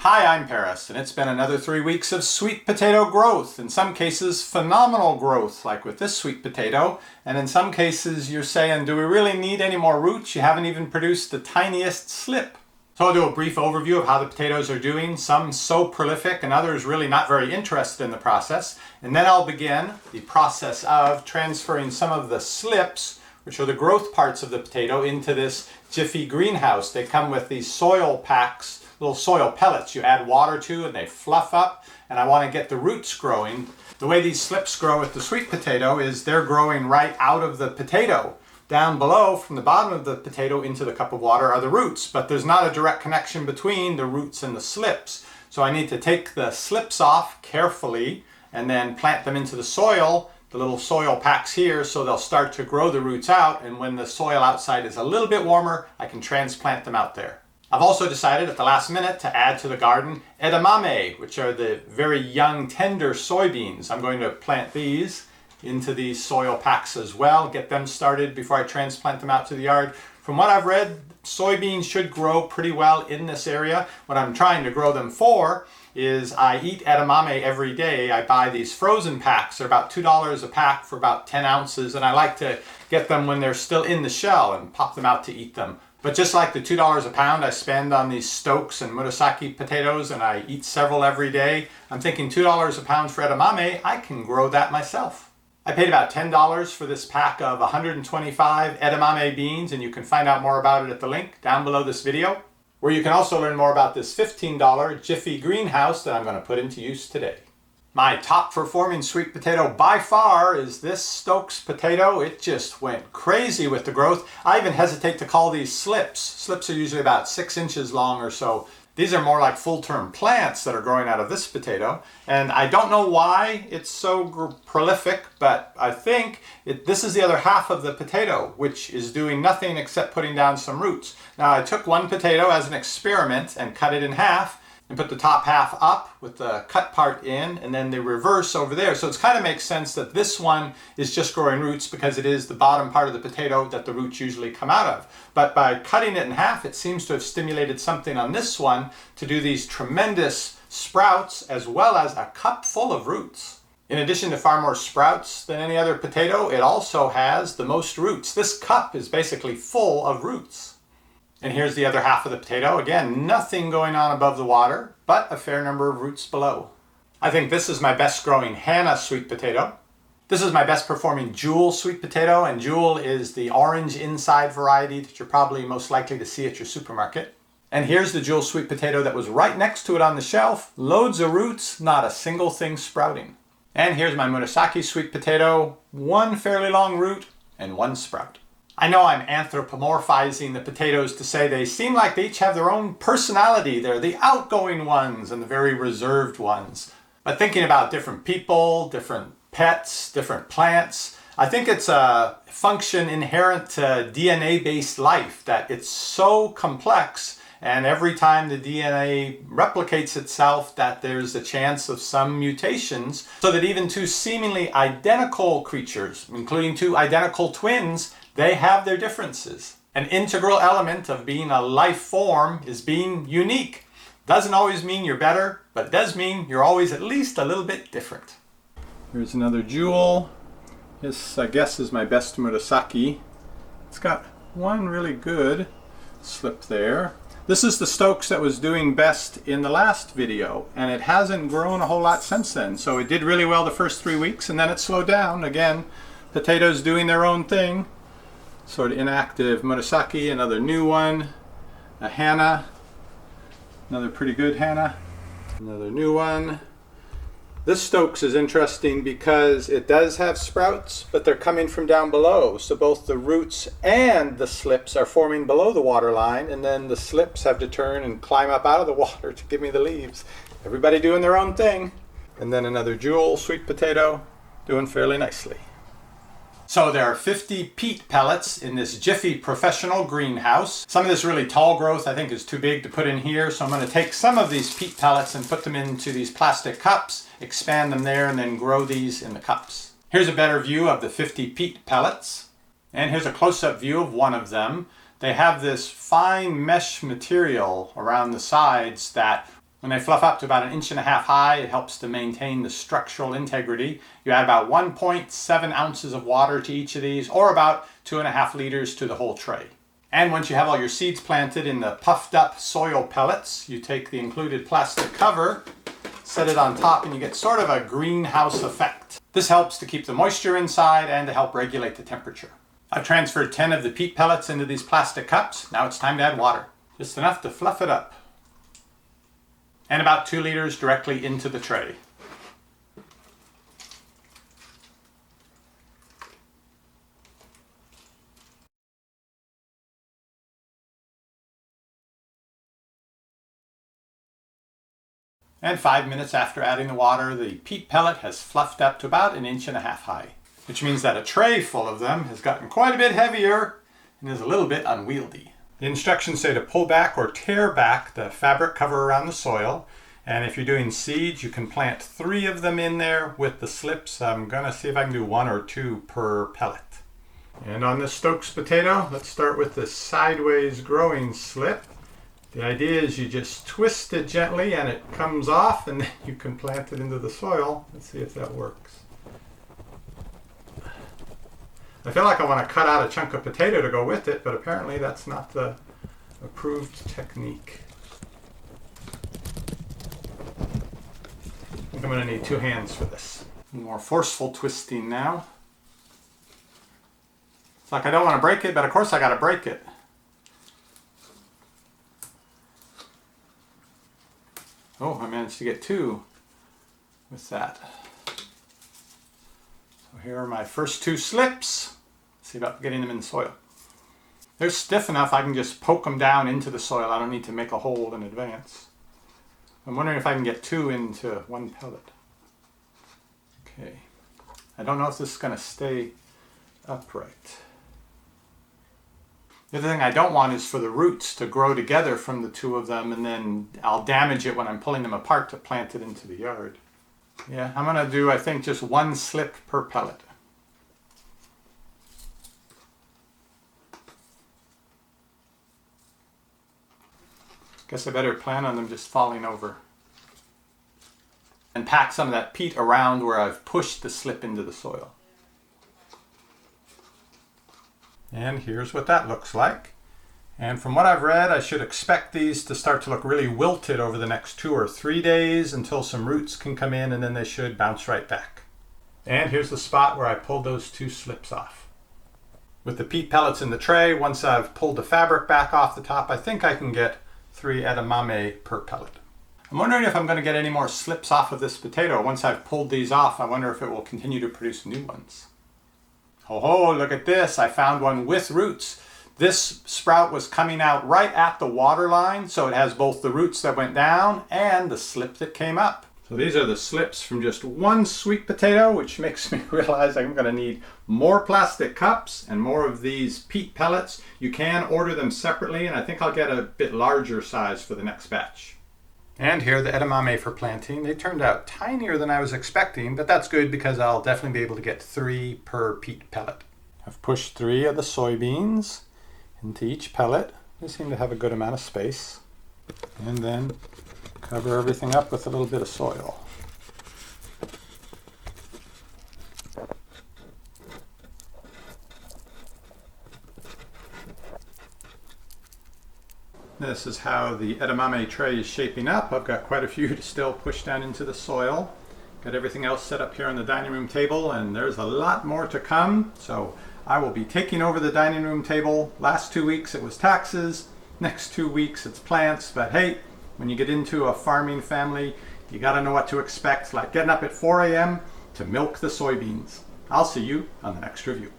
Hi, I'm Paris, and it's been another 3 weeks of sweet potato growth. In some cases, phenomenal growth, like with this sweet potato. And in some cases, you're saying, do we really need any more roots? You haven't even produced the tiniest slip. So I'll do a brief overview of how the potatoes are doing, some so prolific and others really not very interested in the process. And then I'll begin the process of transferring some of the slips, which are the growth parts of the potato, into this Jiffy greenhouse. They come with these soil packs, little soil pellets you add water to and they fluff up, and I want to get the roots growing. The way these slips grow with the sweet potato is they're growing right out of the potato. Down below, from the bottom of the potato into the cup of water, are the roots, but there's not a direct connection between the roots and the slips. So I need to take the slips off carefully and then plant them into the soil, the little soil packs here, so they'll start to grow the roots out, and when the soil outside is a little bit warmer, I can transplant them out there. I've also decided at the last minute to add to the garden edamame, which are the very young, tender soybeans. I'm going to plant these into these soil packs as well, get them started before I transplant them out to the yard. From what I've read, soybeans should grow pretty well in this area. What I'm trying to grow them for is I eat edamame every day. I buy these frozen packs. They're about $2 a pack for about 10 ounces, and I like to get them when they're still in the shell and pop them out to eat them. But just like the $2 a pound I spend on these Stokes and Murasaki potatoes, and I eat several every day, I'm thinking $2 a pound for edamame, I can grow that myself. I paid about $10 for this pack of 125 edamame beans, and you can find out more about it at the link down below this video, where you can also learn more about this $15 Jiffy greenhouse that I'm going to put into use today. My top performing sweet potato by far is this Stokes potato. It just went crazy with the growth. I even hesitate to call these slips. Slips are usually about 6 inches long or so. These are more like full-term plants that are growing out of this potato. And I don't know why it's so prolific, but I think this is the other half of the potato, which is doing nothing except putting down some roots. Now, I took one potato as an experiment and cut it in half, and put the top half up with the cut part in, and then the reverse over there. So it kind of makes sense that this one is just growing roots because it is the bottom part of the potato that the roots usually come out of. But by cutting it in half, it seems to have stimulated something on this one to do these tremendous sprouts as well as a cup full of roots. In addition to far more sprouts than any other potato, it also has the most roots. This cup is basically full of roots. And here's the other half of the potato. Again, nothing going on above the water, but a fair number of roots below. I think this is my best growing Hannah sweet potato. This is my best performing Jewel sweet potato, and Jewel is the orange inside variety that you're probably most likely to see at your supermarket. And here's the Jewel sweet potato that was right next to it on the shelf. Loads of roots, not a single thing sprouting. And here's my Murasaki sweet potato. One fairly long root and one sprout. I know I'm anthropomorphizing the potatoes to say they seem like they each have their own personality. They're the outgoing ones and the very reserved ones. But thinking about different people, different pets, different plants, I think it's a function inherent to DNA-based life, that it's so complex, and every time the DNA replicates itself, that there's a chance of some mutations, so that even two seemingly identical creatures, including two identical twins, they have their differences. An integral element of being a life form is being unique. Doesn't always mean you're better, but it does mean you're always at least a little bit different. Here's another Jewel. This, I guess, is my best Murasaki. It's got one really good slip there. This is the Stokes that was doing best in the last video, and it hasn't grown a whole lot since then. So it did really well the first 3 weeks, and then it slowed down. Again, potatoes doing their own thing. Sort of inactive Murasaki, another new one, a Hannah, another pretty good Hannah, another new one. This Stokes is interesting because it does have sprouts, but they're coming from down below. So both the roots and the slips are forming below the water line, and then the slips have to turn and climb up out of the water to give me the leaves. Everybody doing their own thing. And then another Jewel sweet potato doing fairly nicely. So there are 50 peat pellets in this Jiffy professional greenhouse. Some of this really tall growth I think is too big to put in here, so I'm going to take some of these peat pellets and put them into these plastic cups, expand them there, and then grow these in the cups. Here's a better view of the 50 peat pellets, and here's a close-up view of one of them. They have this fine mesh material around the sides that When they fluff up to about 1.5 inches high, it helps to maintain the structural integrity. You add about 1.7 ounces of water to each of these, or about 2.5 liters to the whole tray. And once you have all your seeds planted in the puffed up soil pellets, you take the included plastic cover, set it on top, and you get sort of a greenhouse effect. This helps to keep the moisture inside and to help regulate the temperature. I've transferred 10 of the peat pellets into these plastic cups. Now it's time to add water. Just enough to fluff it up. And about 2 liters directly into the tray. And 5 minutes after adding the water, the peat pellet has fluffed up to about 1.5 inches high, which means that a tray full of them has gotten quite a bit heavier and is a little bit unwieldy. The instructions say to pull back or tear back the fabric cover around the soil. And if you're doing seeds, you can plant 3 of them in there with the slips. I'm gonna see if I can do 1 or 2 per pellet. And on this Stokes potato, let's start with the sideways growing slip. The idea is you just twist it gently and it comes off, and then you can plant it into the soil. Let's see if that works. I feel like I want to cut out a chunk of potato to go with it, but apparently that's not the approved technique. I think I'm going to need 2 hands for this. More forceful twisting now. It's like I don't want to break it, but of course I got to break it. Oh, I managed to get 2 with that. So here are my first 2 slips. Let's see about getting them in the soil. They're stiff enough I can just poke them down into the soil. I don't need to make a hole in advance. I'm wondering if I can get 2 into 1 pellet. Okay. I don't know if this is going to stay upright. The other thing I don't want is for the roots to grow together from the 2 of them, and then I'll damage it when I'm pulling them apart to plant it into the yard. Yeah, I'm going to do, I think, just 1 slip per pellet. Guess I better plan on them just falling over. And pack some of that peat around where I've pushed the slip into the soil. And here's what that looks like. And from what I've read, I should expect these to start to look really wilted over the next 2 or 3 days until some roots can come in, and then they should bounce right back. And here's the spot where I pulled those 2 slips off. With the peat pellets in the tray, once I've pulled the fabric back off the top, I think I can get 3 edamame per pellet. I'm wondering if I'm going to get any more slips off of this potato. Once I've pulled these off, I wonder if it will continue to produce new ones. Oh, look at this. I found one with roots. This sprout was coming out right at the water line, so it has both the roots that went down and the slip that came up. So these are the slips from just 1 sweet potato, which makes me realize I'm going to need more plastic cups and more of these peat pellets. You can order them separately, and I think I'll get a bit larger size for the next batch. And here are the edamame for planting. They turned out tinier than I was expecting, but that's good because I'll definitely be able to get 3 per peat pellet. I've pushed 3 of the soybeans into each pellet. They seem to have a good amount of space. And then cover everything up with a little bit of soil. This is how the edamame tray is shaping up. I've got quite a few to still push down into the soil. Got everything else set up here on the dining room table, and there's a lot more to come. So I will be taking over the dining room table. Last 2 weeks it was taxes. Next 2 weeks it's plants. But hey, when you get into a farming family, you gotta know what to expect, like getting up at 4 a.m. to milk the soybeans. I'll see you on the next review.